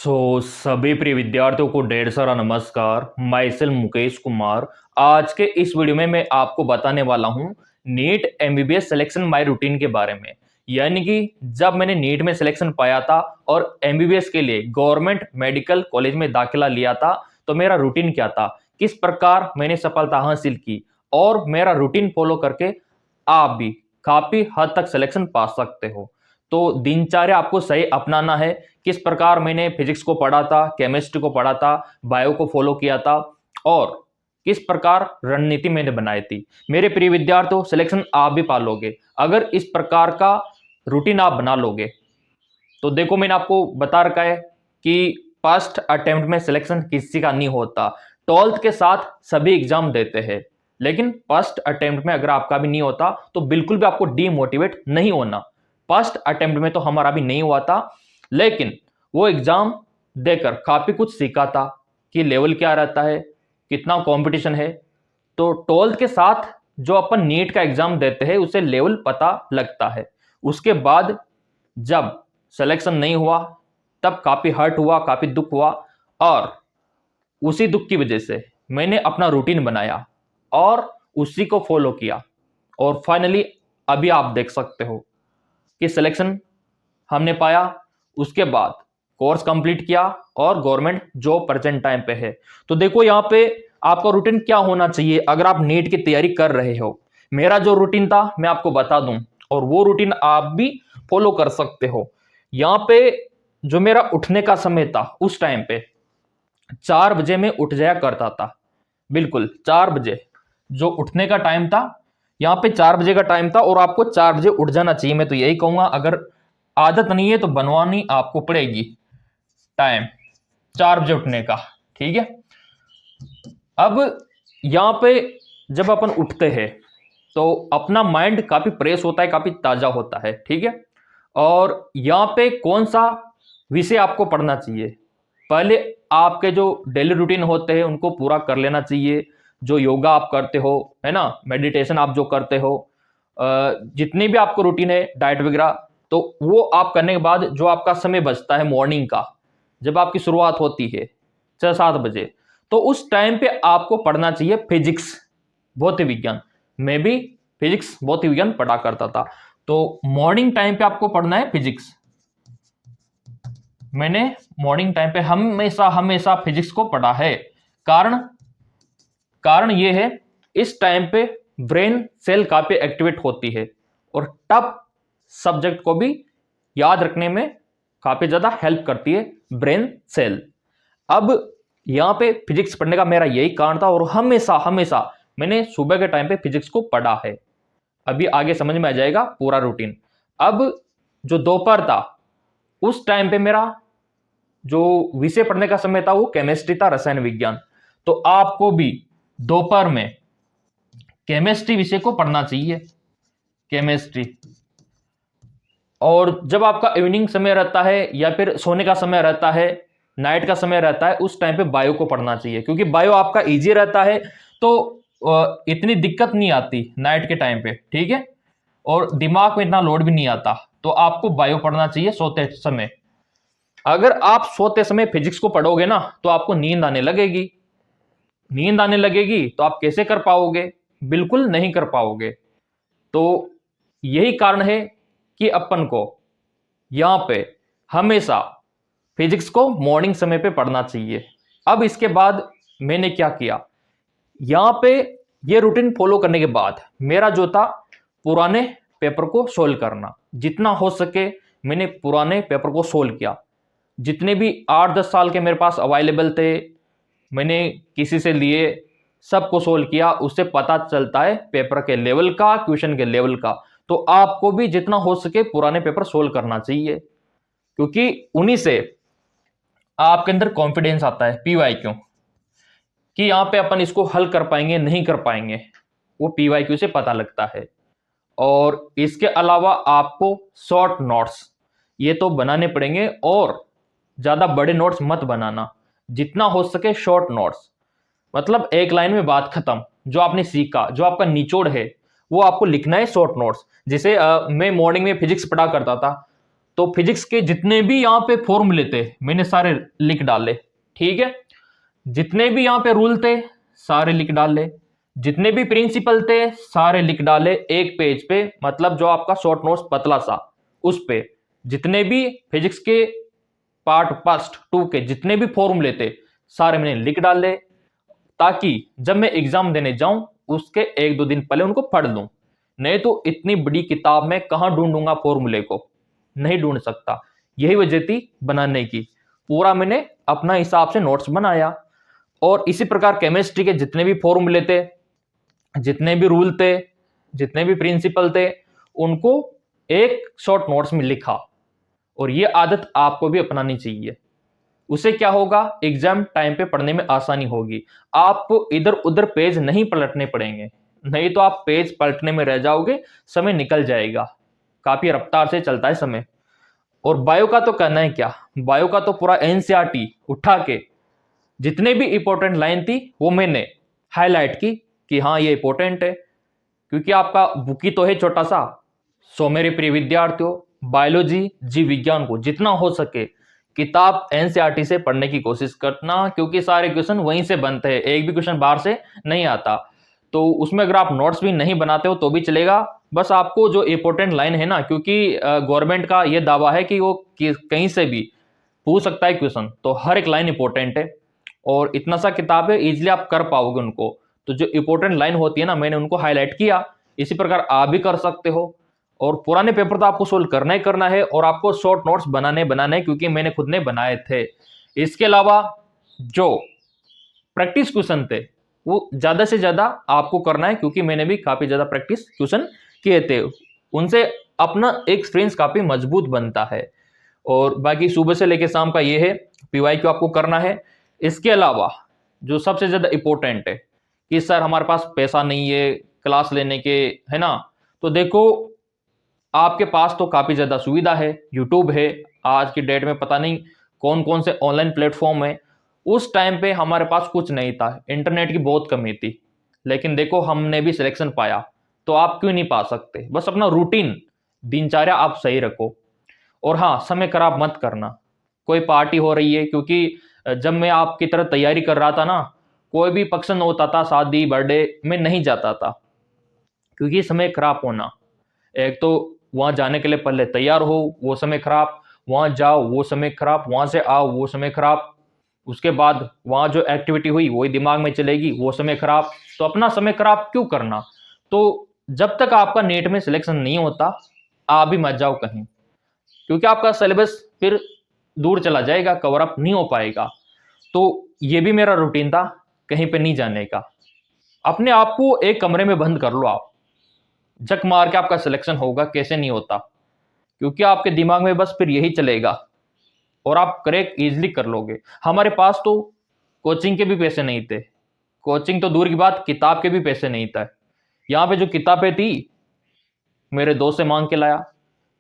सभी प्रिय विद्यार्थियों को ढेर सारा नमस्कार। मैं सेल्फ मुकेश कुमार। आज के इस वीडियो में मैं आपको बताने वाला हूं NEET MBBS selection my routine के बारे में। यानी कि जब मैंने नीट में सिलेक्शन पाया था और एमबीबीएस के लिए गवर्नमेंट मेडिकल कॉलेज में दाखिला लिया था, तो मेरा रूटीन क्या था, किस प्रकार मैंने सफलता हासिल की, और मेरा रूटीन फॉलो करके आप भी काफी हद तक सिलेक्शन पा सकते हो। तो दिनचर्या आपको सही अपनाना है। किस प्रकार मैंने फिजिक्स को पढ़ा था, केमिस्ट्री को पढ़ा था, बायो को फॉलो किया था, और किस प्रकार रणनीति मैंने बनाई थी। मेरे प्रिय विद्यार्थियों, सिलेक्शन आप भी पालोगे अगर इस प्रकार का रूटीन आप बना लोगे। तो देखो, मैंने आपको बता रखा है कि फर्स्ट अटेम्प्ट में सिलेक्शन किसी का नहीं होता। 12th के साथ सभी एग्जाम देते हैं, लेकिन फर्स्ट अटेम्प्ट में अगर आपका भी नहीं होता तो बिल्कुल भी आपको डीमोटिवेट नहीं होना। फर्स्ट अटेम्प्ट में तो हमारा भी नहीं हुआ था, लेकिन वो एग्जाम देकर काफी कुछ सीखा था कि लेवल क्या रहता है, कितना कंपटीशन है। तो 12th के साथ जो अपन नीट का एग्जाम देते हैं उसे लेवल पता लगता है। उसके बाद जब सिलेक्शन नहीं हुआ तब काफी हर्ट हुआ, काफी दुख हुआ, और उसी दुख की वजह से मैंने अपना रूटीन बनाया और उसी को फॉलो किया, और फाइनली अभी आप देख सकते हो कि सिलेक्शन हमने पाया। उसके बाद कोर्स कंप्लीट किया और गवर्नमेंट जॉब प्रेजेंट टाइम पे है। तो देखो, यहाँ पे आपका रूटीन क्या होना चाहिए अगर आप नीट की तैयारी कर रहे हो। मेरा जो रूटीन था मैं आपको बता दूं, और वो रूटीन आप भी फॉलो कर सकते हो। यहाँ पे जो मेरा उठने का समय था, उस टाइम पे 4 बजे में उठ जाया करता था। बिल्कुल 4 बजे जो उठने का टाइम था, यहाँ पे 4 बजे का टाइम था, और आपको 4 बजे उठ जाना चाहिए। मैं तो यही कहूंगा, अगर आदत नहीं है तो बनवानी आपको पड़ेगी टाइम 4 बजे उठने का। ठीक है। अब यहाँ पे जब अपन उठते हैं तो अपना माइंड काफी फ्रेश होता है, काफी ताजा होता है। ठीक है। और यहाँ पे कौन सा विषय आपको पढ़ना चाहिए, पहले आपके जो डेली रूटीन होते हैं उनको पूरा कर लेना चाहिए। जो योगा आप करते हो, है ना, मेडिटेशन आप जो करते हो, जितनी भी आपको रूटीन है, डाइट वगैरह, तो वो आप करने के बाद जो आपका समय बचता है मॉर्निंग का, जब आपकी शुरुआत होती है 6-7 बजे, तो उस टाइम पे आपको पढ़ना चाहिए फिजिक्स, भौतिक विज्ञान। मैं भी फिजिक्स भौतिक विज्ञान पढ़ा करता था। तो मॉर्निंग टाइम पे आपको पढ़ना है फिजिक्स। मैंने मॉर्निंग टाइम पे हमेशा हमेशा फिजिक्स को पढ़ा है। कारण कारण ये है, इस टाइम पे ब्रेन सेल काफी एक्टिवेट होती है और टफ सब्जेक्ट को भी याद रखने में काफी ज्यादा हेल्प करती है ब्रेन सेल। अब यहाँ पे फिजिक्स पढ़ने का मेरा यही कारण था, और हमेशा हमेशा मैंने सुबह के टाइम पे फिजिक्स को पढ़ा है। अभी आगे समझ में आ जाएगा पूरा रूटीन। अब जो दोपहर था, उस टाइम पे मेरा जो विषय पढ़ने का समय था वो केमिस्ट्री था, रसायन विज्ञान। तो आपको भी दोपहर में केमिस्ट्री विषय को पढ़ना चाहिए, केमिस्ट्री। और जब आपका इवनिंग समय रहता है या फिर सोने का समय रहता है, नाइट का समय रहता है, उस टाइम पे बायो को पढ़ना चाहिए, क्योंकि बायो आपका इजी रहता है, तो इतनी दिक्कत नहीं आती नाइट के टाइम पे। ठीक है। और दिमाग में इतना लोड भी नहीं आता, तो आपको बायो पढ़ना चाहिए सोते समय। अगर आप सोते समय फिजिक्स को पढ़ोगे ना, तो आपको नींद आने लगेगी। नींद आने लगेगी तो आप कैसे कर पाओगे? बिल्कुल नहीं कर पाओगे। तो यही कारण है कि अपन को यहां पे हमेशा फिजिक्स को मॉर्निंग समय पे पढ़ना चाहिए। अब इसके बाद मैंने क्या किया, यहां पे ये रूटीन फॉलो करने के बाद मेरा जो था, पुराने पेपर को सोल्व करना। जितना हो सके मैंने पुराने पेपर को सोल्व किया। जितने भी 8-10 साल के मेरे पास अवेलेबल थे, मैंने किसी से लिए, सबको सोल्व किया। उससे पता चलता है पेपर के लेवल का, क्वेश्चन के लेवल का। तो आपको भी जितना हो सके पुराने पेपर सोल्व करना चाहिए, क्योंकि उन्हीं से आपके अंदर कॉन्फिडेंस आता है, पीवाईक्यू, कि यहां पे अपन इसको हल कर पाएंगे नहीं कर पाएंगे, वो पीवाईक्यू से पता लगता है। और इसके अलावा आपको शॉर्ट नोट्स ये तो बनाने पड़ेंगे, और ज्यादा बड़े नोट्स मत बनाना, जितना हो सके शॉर्ट नोट्स। मतलब एक लाइन में बात खत्म, जो आपने सीखा, जो आपका निचोड़ है, वो आपको लिखना है शॉर्ट नोट्स। जैसे मैं मॉर्निंग में फिजिक्स पढ़ा करता था, तो फिजिक्स के जितने भी यहाँ पे फॉर्मूले थे मैंने सारे लिख डाले, ठीक है। जितने भी यहाँ पे रूल थे सारे लिख डाले, जितने भी प्रिंसिपल थे सारे लिख डाले एक पेज पे, मतलब जो आपका शॉर्ट नोट्स पतला सा उस पे। जितने भी फिजिक्स के पार्ट फर्स्ट टू के जितने भी फॉर्मूले थे सारे मैंने लिख डाले, ताकि जब मैं एग्जाम देने जाऊं उसके एक दो दिन पहले उनको पढ़ लूं। नहीं तो इतनी बड़ी किताब में कहां ढूंढूंगा फॉर्मूले को, नहीं ढूंढ सकता। यही वजह थी बनाने की। पूरा मैंने अपना हिसाब से नोट्स बनाया। और इसी प्रकार केमिस्ट्री के जितने भी फॉर्मूले थे, जितने भी रूल थे, जितने भी प्रिंसिपल थे, उनको एक शॉर्ट नोट्स में लिखा। और ये आदत आपको भी अपनानी चाहिए। उससे क्या होगा, एग्जाम टाइम पे पढ़ने में आसानी होगी। आपको इधर उधर पेज नहीं पलटने पड़ेंगे, नहीं तो आप पेज पलटने में रह जाओगे, समय निकल जाएगा। काफी रफ्तार से चलता है समय। और बायो का तो कहना है क्या, बायो का तो पूरा एनसीईआरटी उठा के जितने भी इंपॉर्टेंट लाइन थी वो मैंने हाईलाइट की कि हाँ ये इंपॉर्टेंट है, क्योंकि आपका बुक ही तो है छोटा सा। सो मेरे प्रिय विद्यार्थियों, बायोलॉजी जीव विज्ञान को जितना हो सके किताब एनसीईआरटी से पढ़ने की कोशिश करना, क्योंकि सारे क्वेश्चन वहीं से बनते हैं, एक भी क्वेश्चन बाहर से नहीं आता। तो उसमें अगर आप नोट्स भी नहीं बनाते हो तो भी चलेगा, बस आपको जो इंपॉर्टेंट लाइन है ना, क्योंकि गवर्नमेंट का ये दावा है कि वो कहीं से भी पूछ सकता है क्वेश्चन, तो हर एक लाइन इंपॉर्टेंट है। और इतना सा किताब है, इजिली आप कर पाओगे उनको। तो जो इंपॉर्टेंट लाइन होती है ना, मैंने उनको हाईलाइट किया। इसी प्रकार आप भी कर सकते हो। और पुराने पेपर तो आपको सोल्व करना ही करना है, और आपको शॉर्ट नोट्स बनाने क्योंकि मैंने खुद ने बनाए थे। इसके अलावा जो प्रैक्टिस क्वेश्चन थे वो ज्यादा से ज्यादा आपको करना है, क्योंकि मैंने भी काफी ज्यादा प्रैक्टिस क्वेश्चन किए थे। उनसे अपना एक्सपीरियंस काफी मजबूत बनता है। और बाकी सुबह से लेकर शाम का ये है, पीवाईक्यू आपको करना है। इसके अलावा जो सबसे ज्यादा इंपॉर्टेंट है कि सर हमारे पास पैसा नहीं है क्लास लेने के, है ना, तो देखो आपके पास तो काफी ज्यादा सुविधा है, यूट्यूब है। आज की डेट में पता नहीं कौन कौन से ऑनलाइन प्लेटफॉर्म है। उस टाइम पे हमारे पास कुछ नहीं था, इंटरनेट की बहुत कमी थी, लेकिन देखो हमने भी सिलेक्शन पाया। तो आप क्यों नहीं पा सकते, बस अपना रूटीन दिनचर्या आप सही रखो। और हाँ, समय खराब मत करना। कोई पार्टी हो रही है, क्योंकि जब मैं आपकी तरह तैयारी कर रहा था ना, कोई भी फंक्शन होता था, शादी बर्थडे में नहीं जाता था, क्योंकि समय खराब होना। एक तो वहां जाने के लिए पहले तैयार हो वो समय खराब, वहां जाओ वो समय खराब, वहां से आओ वो समय खराब, उसके बाद वहां जो एक्टिविटी हुई वही दिमाग में चलेगी, वो समय खराब। तो अपना समय खराब क्यों करना। तो जब तक आपका नेट में सिलेक्शन नहीं होता आप भी मत जाओ कहीं, क्योंकि आपका सिलेबस फिर दूर चला जाएगा, कवर अप नहीं हो पाएगा। तो ये भी मेरा रूटीन था, कहीं पे नहीं जाने का। अपने आप को एक कमरे में बंद कर लो, आप झक मार के आपका सिलेक्शन होगा, कैसे नहीं होता, क्योंकि आपके दिमाग में बस फिर यही चलेगा और आप क्रैक इजीली कर लोगे। हमारे पास तो कोचिंग के भी पैसे नहीं थे, कोचिंग तो दूर की बात, किताब के भी पैसे नहीं था। यहाँ पे जो किताबें थी मेरे दोस्त से मांग के लाया,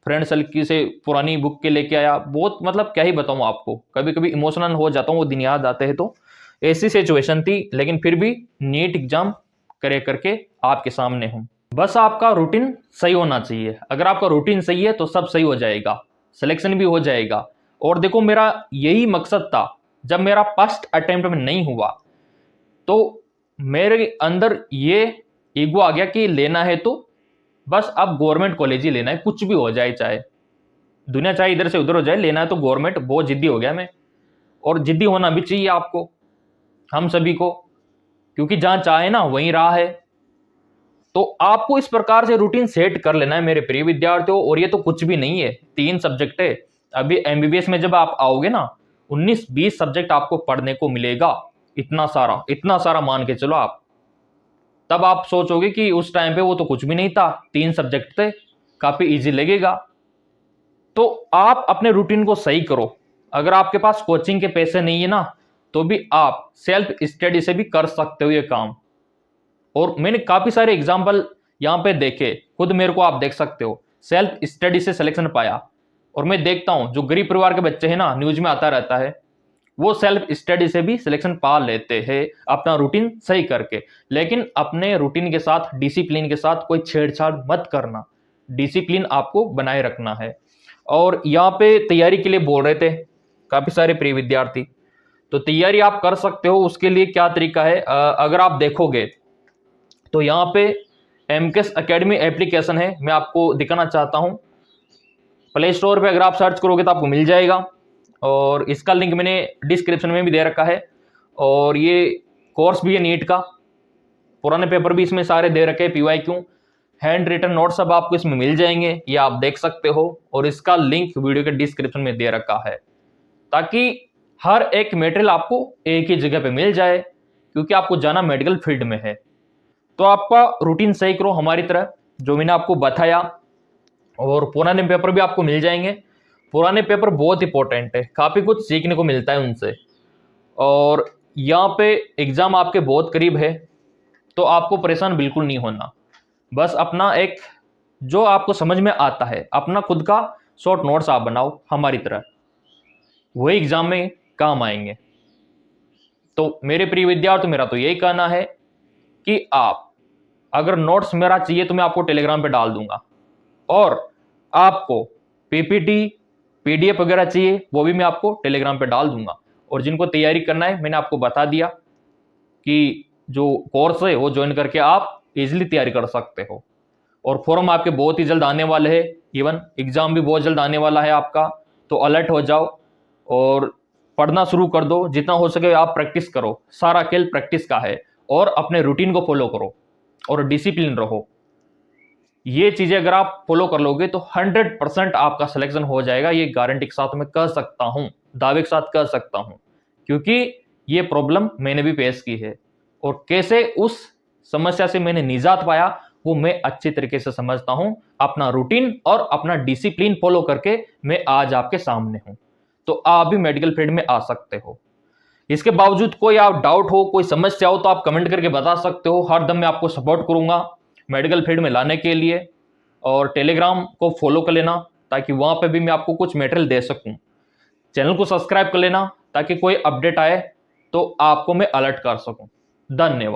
फ्रेंड सर्कल से पुरानी बुक के लेके आया। बहुत मतलब क्या ही बताऊं आपको, कभी कभी इमोशनल हो जाता हूँ, वो दिन याद आते हैं। तो ऐसी सिचुएशन थी, लेकिन फिर भी नीट एग्जाम करे करके आपके सामने हूं। बस आपका रूटीन सही होना चाहिए। अगर आपका रूटीन सही है तो सब सही हो जाएगा, सिलेक्शन भी हो जाएगा। और देखो मेरा यही मकसद था, जब मेरा फर्स्ट अटेम्प्ट में नहीं हुआ तो मेरे अंदर ये ईगो आ गया कि लेना है तो बस अब गवर्नमेंट कॉलेज ही लेना है, कुछ भी हो जाए, चाहे दुनिया चाहे इधर से उधर हो जाए, लेना है तो गवर्नमेंट। बहुत जिद्दी हो गया मैं, और जिद्दी होना भी चाहिए आपको, हम सभी को, क्योंकि जहां चाहे ना वहीं राह है। तो आपको इस प्रकार से रूटीन सेट कर लेना है मेरे प्रिय विद्यार्थियों। और ये तो कुछ भी नहीं है, 3 सब्जेक्ट है। अभी एमबीबीएस में जब आप आओगे ना, 19-20 सब्जेक्ट आपको पढ़ने को मिलेगा। इतना सारा मान के चलो आप। तब आप सोचोगे कि उस टाइम पे वो तो कुछ भी नहीं था, 3 सब्जेक्ट थे, काफी इजी लगेगा। तो आप अपने रूटीन को सही करो। अगर आपके पास कोचिंग के पैसे नहीं है ना, तो भी आप सेल्फ स्टडी से भी कर सकते हो ये काम। और मैंने काफी सारे एग्जाम्पल यहाँ पे देखे, खुद मेरे को आप देख सकते हो, सेल्फ स्टडी से सिलेक्शन पाया। और मैं देखता हूँ जो गरीब परिवार के बच्चे हैं ना, न्यूज में आता रहता है, वो सेल्फ स्टडी से भी सिलेक्शन पा लेते हैं अपना रूटीन सही करके। लेकिन अपने रूटीन के साथ, डिसिप्लिन के साथ कोई छेड़छाड़ मत करना, डिसिप्लिन आपको बनाए रखना है। और यहाँ पे तैयारी के लिए बोल रहे थे काफ़ी सारे प्रिय विद्यार्थी। तो तैयारी आप कर सकते हो, उसके लिए क्या तरीका है, अगर आप देखोगे तो यहाँ पे एमकेएस एकेडमी एप्लीकेशन है, मैं आपको दिखाना चाहता हूँ। प्ले स्टोर पे अगर आप सर्च करोगे तो आपको मिल जाएगा, और इसका लिंक मैंने डिस्क्रिप्शन में भी दे रखा है। और ये कोर्स भी है नीट का, पुराने पेपर भी इसमें सारे दे रखे हैं, PYQ, हैंड रिटन नोट सब आपको इसमें मिल जाएंगे, ये आप देख सकते हो। और इसका लिंक वीडियो के डिस्क्रिप्शन में दे रखा है, ताकि हर एक मटेरियल आपको एक ही जगह पे मिल जाए, क्योंकि आपको जाना मेडिकल फील्ड में है। तो आपका रूटीन सही करो हमारी तरह, जो मैंने आपको बताया। और पुराने पेपर भी आपको मिल जाएंगे, पुराने पेपर बहुत इंपॉर्टेंट है, काफ़ी कुछ सीखने को मिलता है उनसे। और यहाँ पे एग्ज़ाम आपके बहुत करीब है, तो आपको परेशान बिल्कुल नहीं होना। बस अपना एक जो आपको समझ में आता है, अपना खुद का शॉर्ट नोट्स आप बनाओ हमारी तरह, वही एग्ज़ाम में काम आएंगे। तो मेरे प्रिय विद्यार्थी, मेरा तो यही कहना है कि आप अगर नोट्स मेरा चाहिए तो मैं आपको टेलीग्राम पे डाल दूंगा, और आपको PPT PDF वगैरह चाहिए वो भी मैं आपको टेलीग्राम पे डाल दूंगा। और जिनको तैयारी करना है मैंने आपको बता दिया कि जो कोर्स है वो ज्वाइन करके आप इजीली तैयारी कर सकते हो। और फॉर्म आपके बहुत ही जल्द आने वाले हैं, इवन एग्ज़ाम भी बहुत जल्द आने वाला है आपका। तो अलर्ट हो जाओ और पढ़ना शुरू कर दो, जितना हो सके आप प्रैक्टिस करो, सारा खेल प्रैक्टिस का है। और अपने रूटीन को फॉलो करो और डिसिप्लिन रहो। ये चीज़ें अगर आप फॉलो कर लोगे तो 100% आपका सिलेक्शन हो जाएगा, ये गारंटी के साथ मैं कह सकता हूँ, दावे के साथ कह सकता हूँ, क्योंकि ये प्रॉब्लम मैंने भी फेस की है। और कैसे उस समस्या से मैंने निजात पाया वो मैं अच्छी तरीके से समझता हूँ। अपना रूटीन और अपना डिसिप्लिन फॉलो करके मैं आज आपके सामने हूँ। तो आप भी मेडिकल फील्ड में आ सकते हो। इसके बावजूद कोई आप डाउट हो, कोई समस्या हो, तो आप कमेंट करके बता सकते हो। हर दम मैं आपको सपोर्ट करूंगा मेडिकल फील्ड में लाने के लिए। और टेलीग्राम को फॉलो कर लेना, ताकि वहां पे भी मैं आपको कुछ मटेरियल दे सकूं। चैनल को सब्सक्राइब कर लेना, ताकि कोई अपडेट आए तो आपको मैं अलर्ट कर सकूं। धन्यवाद।